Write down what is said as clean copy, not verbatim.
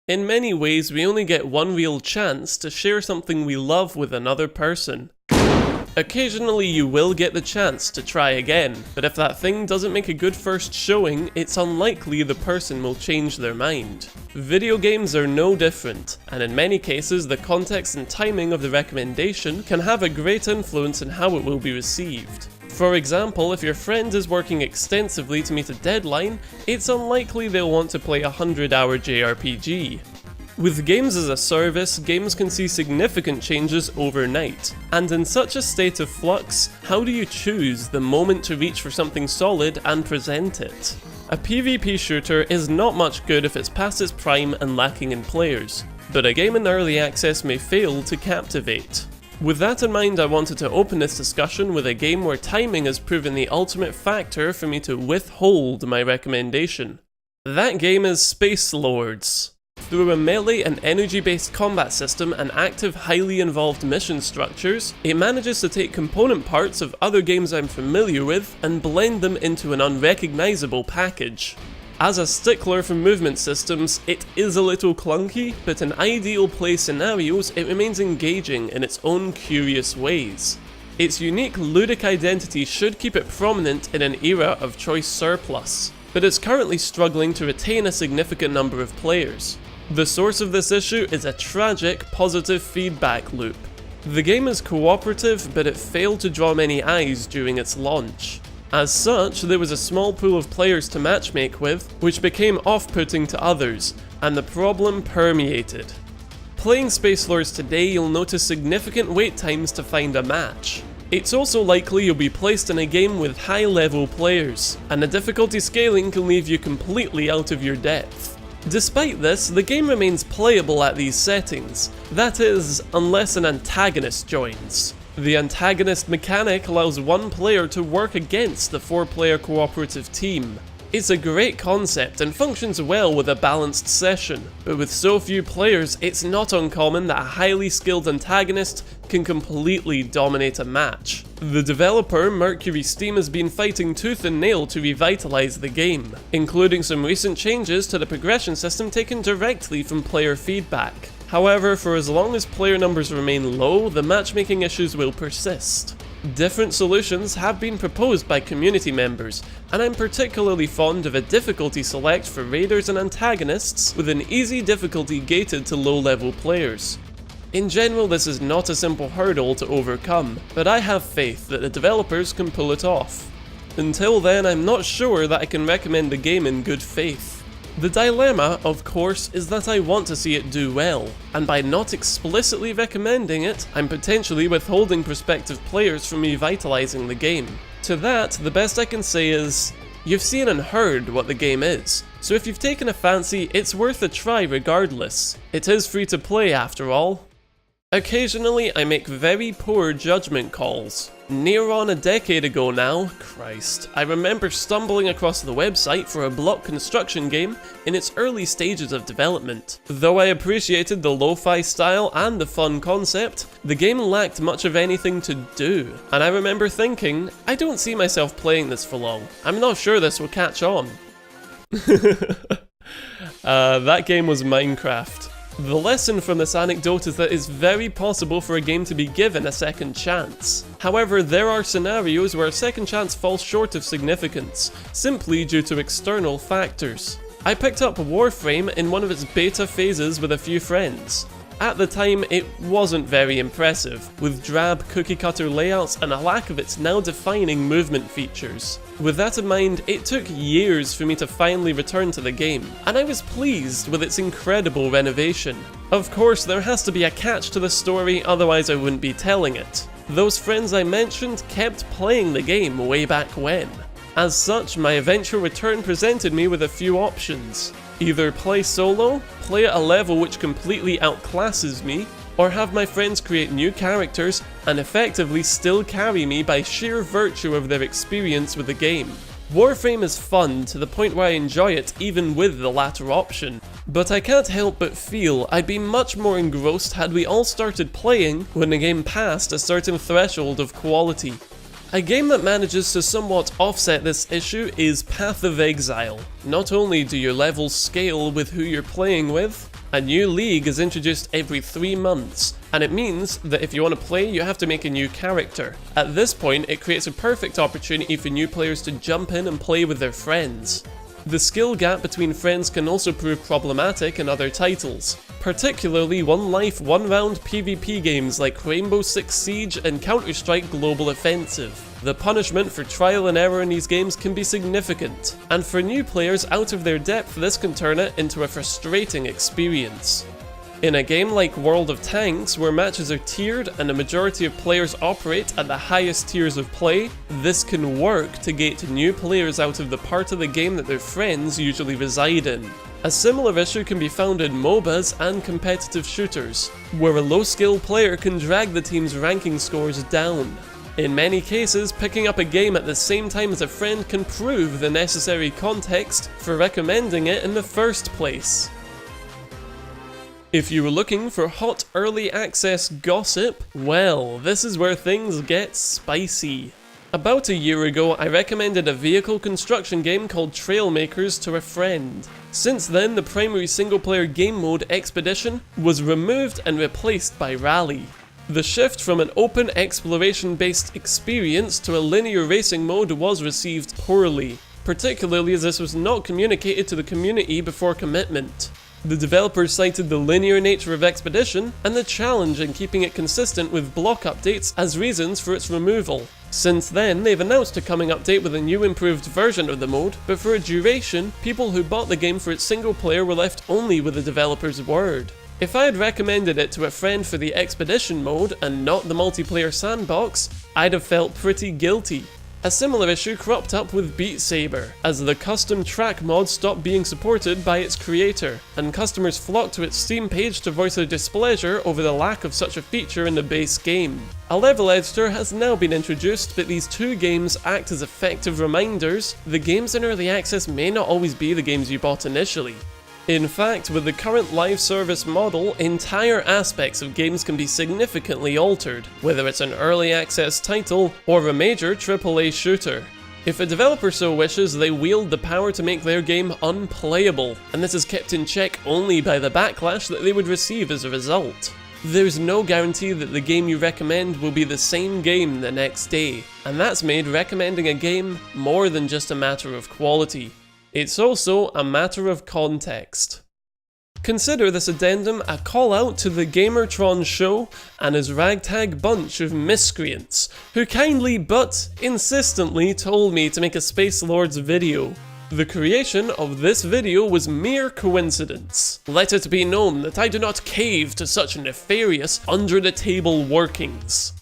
In many ways, we only get one real chance to share something we love with another person. Occasionally you will get the chance to try again, but if that thing doesn't make a good first showing, it's unlikely the person will change their mind. Video games are no different, and in many cases the context and timing of the recommendation can have a great influence in how it will be received. For example, if your friend is working extensively to meet a deadline, it's unlikely they'll want to play a 100-hour JRPG. With games as a service, games can see significant changes overnight, and in such a state of flux, how do you choose the moment to reach for something solid and present it? A PvP shooter is not much good if it's past its prime and lacking in players, but a game in early access may fail to captivate. With that in mind, I wanted to open this discussion with a game where timing has proven the ultimate factor for me to withhold my recommendation. That game is SpaceLords. Through a melee and energy-based combat system and active, highly involved mission structures, it manages to take component parts of other games I'm familiar with and blend them into an unrecognizable package. As a stickler for movement systems, it is a little clunky, but in ideal play scenarios, it remains engaging in its own curious ways. Its unique ludic identity should keep it prominent in an era of choice surplus, but it's currently struggling to retain a significant number of players. The source of this issue is a tragic positive feedback loop. The game is cooperative, but it failed to draw many eyes during its launch. As such, there was a small pool of players to matchmake with, which became off-putting to others, and the problem permeated. Playing SpaceLords today, you'll notice significant wait times to find a match. It's also likely you'll be placed in a game with high-level players, and the difficulty scaling can leave you completely out of your depth. Despite this, the game remains playable at these settings, that is, unless an antagonist joins. The antagonist mechanic allows one player to work against the 4-player cooperative team. It's a great concept and functions well with a balanced session, but with so few players, it's not uncommon that a highly skilled antagonist can completely dominate a match. The developer, Mercury Steam, has been fighting tooth and nail to revitalize the game, including some recent changes to the progression system taken directly from player feedback. However, for as long as player numbers remain low, the matchmaking issues will persist. Different solutions have been proposed by community members, and I'm particularly fond of a difficulty select for raiders and antagonists with an easy difficulty gated to low-level players. In general, this is not a simple hurdle to overcome, but I have faith that the developers can pull it off. Until then, I'm not sure that I can recommend the game in good faith. The dilemma, of course, is that I want to see it do well, and by not explicitly recommending it, I'm potentially withholding prospective players from revitalizing the game. To that, the best I can say is, you've seen and heard what the game is, so if you've taken a fancy, it's worth a try regardless. It is free to play after all. Occasionally, I make very poor judgment calls. Near on a decade ago now, Christ, I remember stumbling across the website for a block construction game in its early stages of development. Though I appreciated the lo-fi style and the fun concept, the game lacked much of anything to do, and I remember thinking, I don't see myself playing this for long. I'm not sure this will catch on. That game was Minecraft. The lesson from this anecdote is that it's very possible for a game to be given a second chance. However, there are scenarios where a second chance falls short of significance, simply due to external factors. I picked up Warframe in one of its beta phases with a few friends. At the time, it wasn't very impressive, with drab cookie-cutter layouts and a lack of its now defining movement features. With that in mind, it took years for me to finally return to the game, and I was pleased with its incredible renovation. Of course, there has to be a catch to the story, otherwise I wouldn't be telling it. Those friends I mentioned kept playing the game way back when. As such, my eventual return presented me with a few options. Either play solo, play at a level which completely outclasses me, or have my friends create new characters and effectively still carry me by sheer virtue of their experience with the game. Warframe is fun to the point where I enjoy it even with the latter option, but I can't help but feel I'd be much more engrossed had we all started playing when the game passed a certain threshold of quality. A game that manages to somewhat offset this issue is Path of Exile. Not only do your levels scale with who you're playing with, A new league is introduced every 3 months, and it means that if you want to play, you have to make a new character. At this point, it creates a perfect opportunity for new players to jump in and play with their friends. The skill gap between friends can also prove problematic in other titles, particularly one life, one round PvP games like Rainbow Six Siege and Counter-Strike Global Offensive. The punishment for trial and error in these games can be significant, and for new players out of their depth, this can turn it into a frustrating experience. In a game like World of Tanks, where matches are tiered and a majority of players operate at the highest tiers of play, this can work to gate new players out of the part of the game that their friends usually reside in. A similar issue can be found in MOBAs and competitive shooters, where a low-skill player can drag the team's ranking scores down. In many cases, picking up a game at the same time as a friend can prove the necessary context for recommending it in the first place. If you were looking for hot early access gossip, well, this is where things get spicy. About a year ago, I recommended a vehicle construction game called Trailmakers to a friend. Since then, the primary single-player game mode Expedition was removed and replaced by Rally. The shift from an open exploration-based experience to a linear racing mode was received poorly, particularly as this was not communicated to the community before commitment. The developers cited the linear nature of Expedition and the challenge in keeping it consistent with block updates as reasons for its removal. Since then, they've announced a coming update with a new improved version of the mode, but for a duration, people who bought the game for its single player were left only with the developer's word. If I had recommended it to a friend for the Expedition mode and not the multiplayer sandbox, I'd have felt pretty guilty. A similar issue cropped up with Beat Saber, as the custom track mod stopped being supported by its creator, and customers flocked to its Steam page to voice their displeasure over the lack of such a feature in the base game. A level editor has now been introduced, but these two games act as effective reminders. The games in early access may not always be the games you bought initially. In fact, with the current live service model, entire aspects of games can be significantly altered, whether it's an early access title or a major AAA shooter. If a developer so wishes, they wield the power to make their game unplayable, and this is kept in check only by the backlash that they would receive as a result. There's no guarantee that the game you recommend will be the same game the next day, and that's made recommending a game more than just a matter of quality. It's also a matter of context. Consider this addendum a call out to TheGamerTronShow and his ragtag bunch of miscreants, who kindly but insistently told me to make a SpaceLords video. The creation of this video was mere coincidence. Let it be known that I do not cave to such nefarious, under-the-table workings.